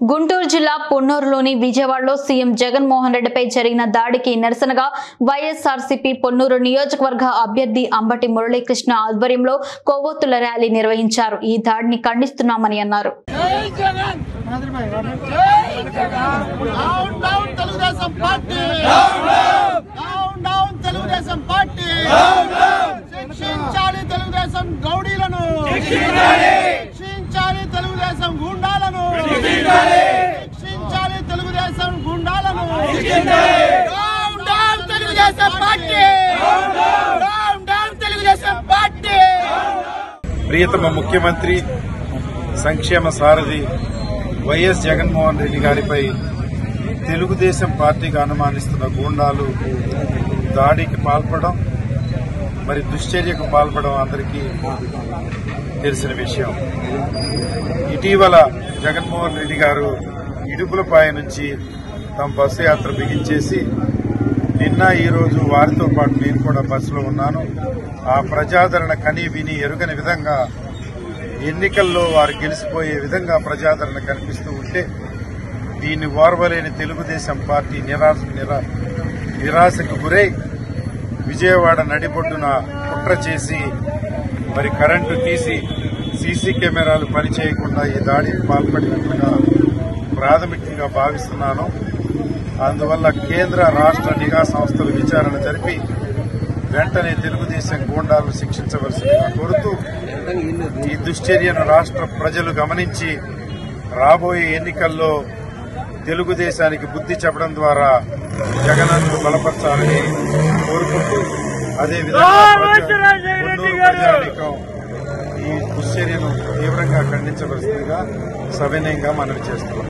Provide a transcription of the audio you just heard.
గుంటూరు జిల్లా పొన్నూరులోని విజయవాడలో సీఎం జగన్మోహన్ రెడ్డిపై జరిగిన దాడికి నిరసనగా వైఎస్ఆర్సీపీ పొన్నూరు నియోజకవర్గ అభ్యర్థి అంబటి మురళీకృష్ణ ఆధ్వర్యంలో కొవ్వొత్తుల ర్యాలీ నిర్వహించారు. ఈ దాడిని ఖండిస్తున్నామని అన్నారు. ప్రియతమ ముఖ్యమంత్రి సంక్షేమ సారథి వైఎస్ జగన్మోహన్ రెడ్డి గారిపై తెలుగుదేశం పార్టీకి అనుమానిస్తున్న గూండాలు దాడికి పాల్పడడం, మరి దుశ్చర్యకు పాల్పడడం అందరికీ తెలిసిన విషయం. ఇటీవల జగన్మోహన్ రెడ్డి గారు ఇడుపులపాయ నుంచి తమ బస్సు యాత్ర బిగించేసి నిన్న ఈరోజు వారితో పాటు నేను కూడా బస్సులో ఉన్నాను. ఆ ప్రజాదరణ కని విని ఎరుగని విధంగా ఎన్నికల్లో వారు గెలిచిపోయే విధంగా ప్రజాదరణ కనిపిస్తూ ఉంటే దీన్ని ఓర్వలేని తెలుగుదేశం పార్టీ నిరాశకు గురై విజయవాడ నడిబొడ్డున కుట్ర చేసి మరి కరెంటు తీసి సీసీ కెమెరాలు పనిచేయకుండా ఈ దాడికి పాల్పడినట్లుగా ప్రాథమికంగా భావిస్తున్నాను. అందువల్ల కేంద్ర రాష్ట్ర నిఘా సంస్థలు విచారణ జరిపి వెంటనే తెలుగుదేశం గూండాలను శిక్షించవలసిందిగా కోరుతూ ఈ దుశ్చర్యను రాష్ట్ర ప్రజలు గమనించి రాబోయే ఎన్నికల్లో తెలుగుదేశానికి బుద్ధి చెప్పడం ద్వారా జగనన్ను బలపరచాలని కోరుకుంటూ అదేవిధంగా ప్రజానీకం ఈ దుశ్చర్యను తీవ్రంగా ఖండించవలసిందిగా సవినయంగా మనవి చేస్తున్నాం.